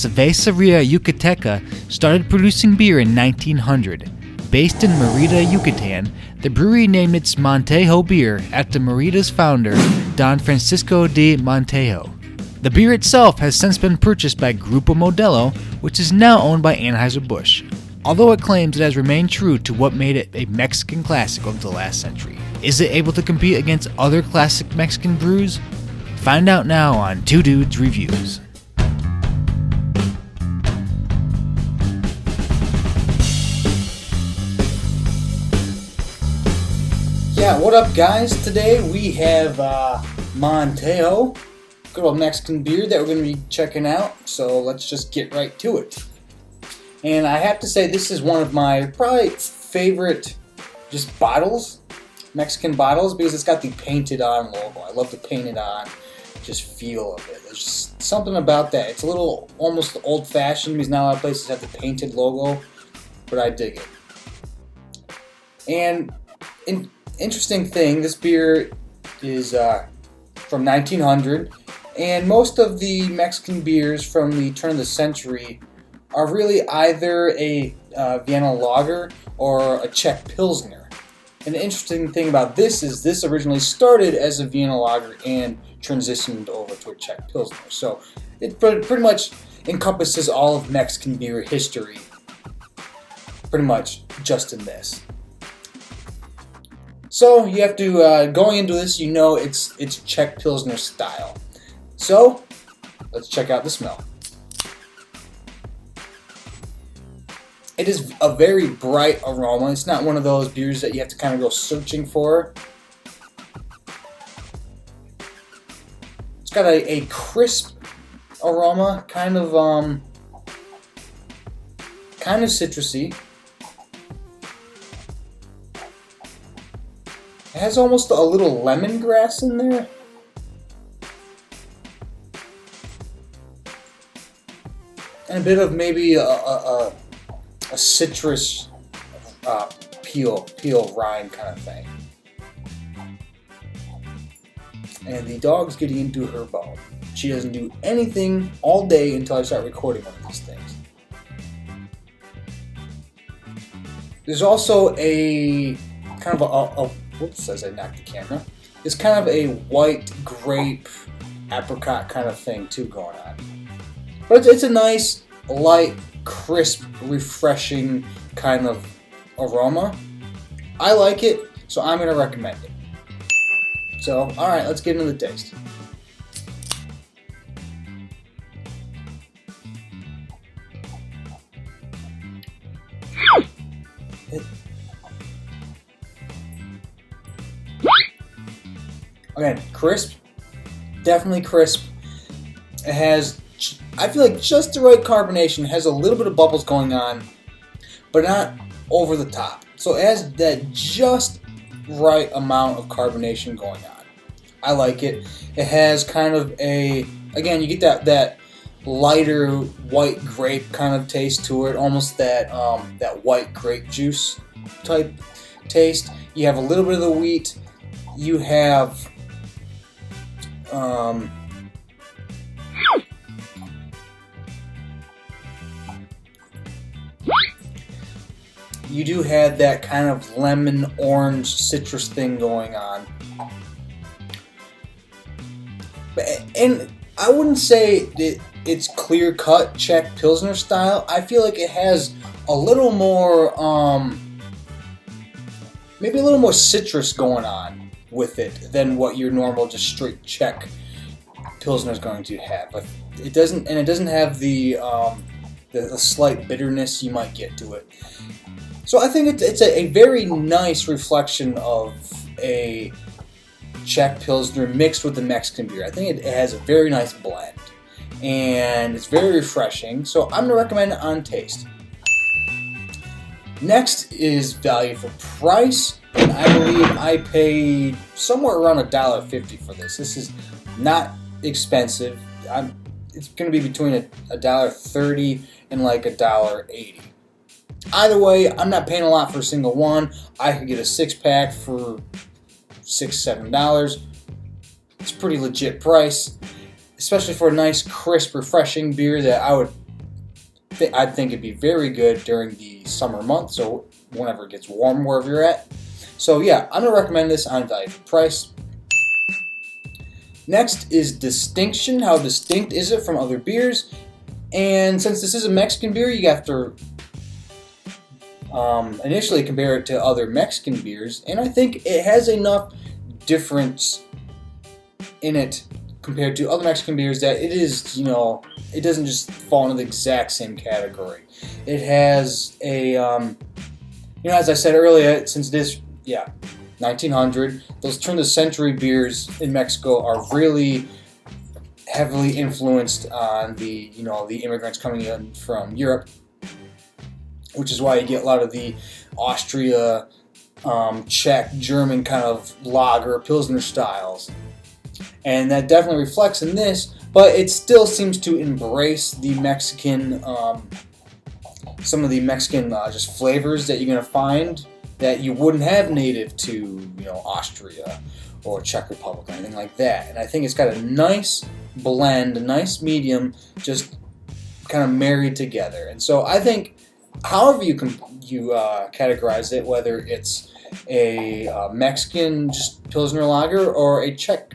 Cerveceria Yucateca started producing beer in 1900. Based in Merida, Yucatan, the brewery named its Montejo beer after Merida's founder, Don Francisco de Montejo. The beer itself has since been purchased by Grupo Modelo, which is now owned by Anheuser-Busch, although it claims it has remained true to what made it a Mexican classic over the last century. Is it able to compete against other classic Mexican brews? Find out now on Two Dudes Reviews. Yeah, what up guys? Today we have Montejo, good old Mexican beer that we're going to be checking out, so let's just get right to it. And I have to say this is one of my probably favorite just bottles, Mexican bottles, because it's got the painted on logo. I love the painted on just feel of it. There's just something about that. It's a little almost old fashioned because not a lot of places have the painted logo, but I dig it. And interesting thing, this beer is from 1900, and most of the Mexican beers from the turn of the century are really either a Vienna lager or a Czech Pilsner. And the interesting thing about this is this originally started as a Vienna lager and transitioned over to a Czech Pilsner. So it pretty much encompasses all of Mexican beer history, pretty much just in this. So you have to, going into this, you know it's Czech Pilsner style. So let's check out the smell. It is a very bright aroma. It's not one of those beers that you have to kind of go searching for. It's got a crisp aroma, kind of citrusy. It has almost a little lemongrass in there. And a bit of maybe a citrus peel rind kind of thing. And the dog's getting into her bone. She doesn't do anything all day until I start recording one of these things. There's also a kind of a whoops, as I knocked the camera. It's kind of a white grape apricot kind of thing too going on. But it's a nice, light, crisp, refreshing kind of aroma. I like it, so I'm going to recommend it. So, alright, let's get into the taste. Again, crisp, definitely crisp. It has, I feel like, just the right carbonation. It has a little bit of bubbles going on, but not over the top. So it has that just right amount of carbonation going on. I like it. It has kind of a, again, you get that lighter white grape kind of taste to it, almost that white grape juice type taste. You have a little bit of the wheat. You have you do have that kind of lemon orange citrus thing going on. And I wouldn't say that it's clear cut Czech Pilsner style. I feel like it has a little more maybe a little more citrus going on with it than what your normal just straight Czech Pilsner is going to have. But it doesn't have the slight bitterness you might get to it. So I think it's a very nice reflection of a Czech Pilsner mixed with the Mexican beer. I think it has a very nice blend, and it's very refreshing. So I'm gonna recommend it on taste. Next is value for price. And I believe I paid somewhere around $1.50 for this. This is not expensive. It's going to be between $1.30 and like $1.80. Either way, I'm not paying a lot for a single one. I could get a 6-pack for $6-7. It's a pretty legit price, especially for a nice, crisp, refreshing beer that I would I think it'd be very good during the summer months, so whenever it gets warm wherever you're at. So yeah, I'm going to recommend this on value for price. Next is distinction. How distinct is it from other beers? And since this is a Mexican beer, you have to initially compare it to other Mexican beers, and I think it has enough difference in it compared to other Mexican beers that it is, it doesn't just fall into the exact same category. It has a, as I said earlier, since it is, 1900, those turn of the century beers in Mexico are really heavily influenced on the, the immigrants coming in from Europe, which is why you get a lot of the Austria, Czech, German kind of lager, Pilsner styles. And that definitely reflects in this, but it still seems to embrace the Mexican, some of the Mexican just flavors that you're going to find that you wouldn't have native to, Austria or Czech Republic or anything like that. And I think it's got a nice blend, a nice medium, just kind of married together. And so I think, however you categorize it, whether it's a Mexican just Pilsner lager or a Czech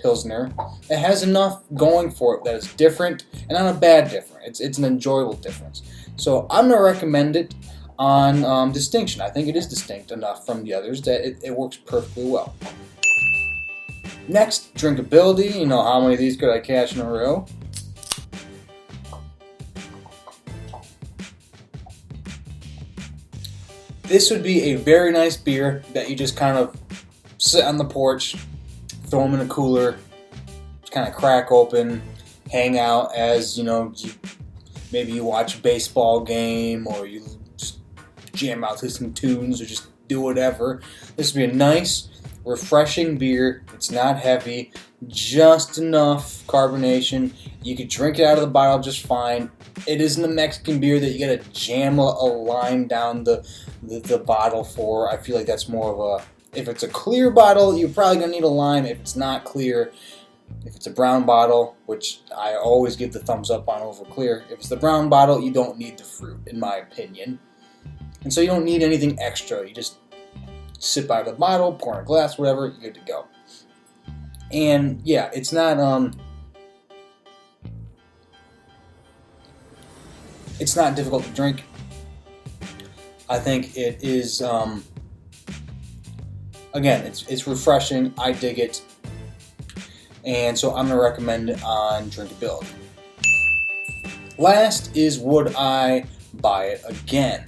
Pilsner, it has enough going for it that it's different and not a bad difference. It's an enjoyable difference. So I'm going to recommend it on distinction. I think it is distinct enough from the others that it works perfectly well. Next, drinkability. How many of these could I catch in a row? This would be a very nice beer that you just kind of sit on the porch, throw them in a cooler, just kind of crack open, hang out as, maybe you watch a baseball game or you just jam out to some tunes or just do whatever. This would be a nice, refreshing beer. It's not heavy, just enough carbonation. You could drink it out of the bottle just fine. It isn't a Mexican beer that you gotta jam a lime down the bottle for. I feel like that's more of a, if it's a clear bottle, you're probably gonna need a lime. If it's not clear, if it's a brown bottle, which I always give the thumbs up on over clear, if it's the brown bottle, you don't need the fruit, in my opinion. And so you don't need anything extra. You just sip out of the bottle, pour in a glass, whatever, you're good to go. And yeah, it's not difficult to drink. I think it is, again, it's refreshing. I dig it. And so I'm going to recommend it on drinkability. Last is, would I buy it again?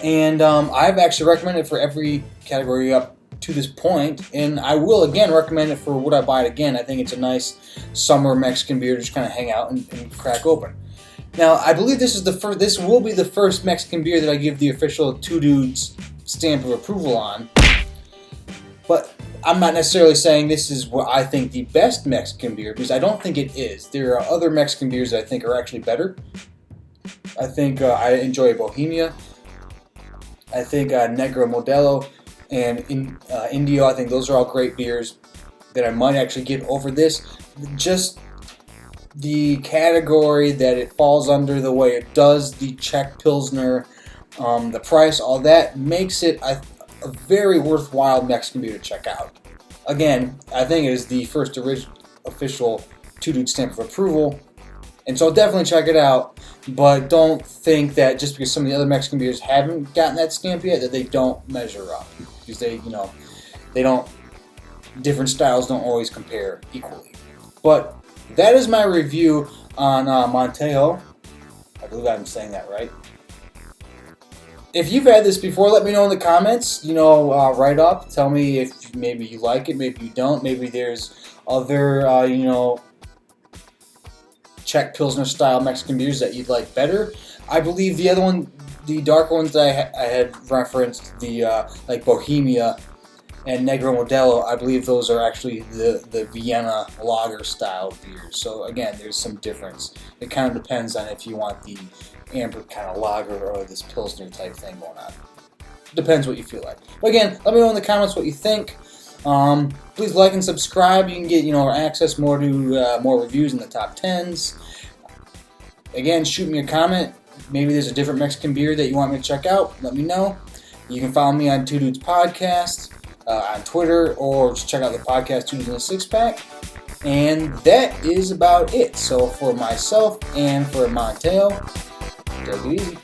And I've actually recommended it for every category up to this point, and I will again recommend it for would I buy it again. I think it's a nice summer Mexican beer to just kind of hang out and crack open. Now, I believe this is this will be the first Mexican beer that I give the official Two Dudes stamp of approval on. But I'm not necessarily saying this is what I think the best Mexican beer, because I don't think it is. There are other Mexican beers that I think are actually better. I think I enjoy Bohemia. I think Negro Modelo and Indio, I think those are all great beers that I might actually get over this. Just the category that it falls under, the way it does, the Czech Pilsner, the price, all that makes it a very worthwhile Mexican beer to check out. Again, I think it is the first official Two Dude stamp of approval, and so definitely check it out. But don't think that just because some of the other Mexican beers haven't gotten that stamp yet that they don't measure up, because they don't. Different styles don't always compare equally. But that is my review on Montejo. I believe I'm saying that right. If you've had this before, let me know in the comments. Write up. Tell me if maybe you like it, maybe you don't. Maybe there's other, Czech Pilsner style Mexican beers that you'd like better. I believe the other one, the dark ones that I had referenced, the like Bohemia and Negro Modelo, I believe those are actually the Vienna lager style beers. So again, there's some difference. It kind of depends on if you want the amber kind of lager or this Pilsner type thing going on. Depends what you feel like. But again, let me know in the comments what you think. Please like and subscribe. You can get access more to more reviews in the top 10s. Again, shoot me a comment. Maybe there's a different Mexican beer that you want me to check out. Let me know. You can follow me on Two Dudes Podcast on Twitter, or just check out the podcast Two Dudes in a Six Pack. And that is about it. So for myself and for Montejo, take it easy.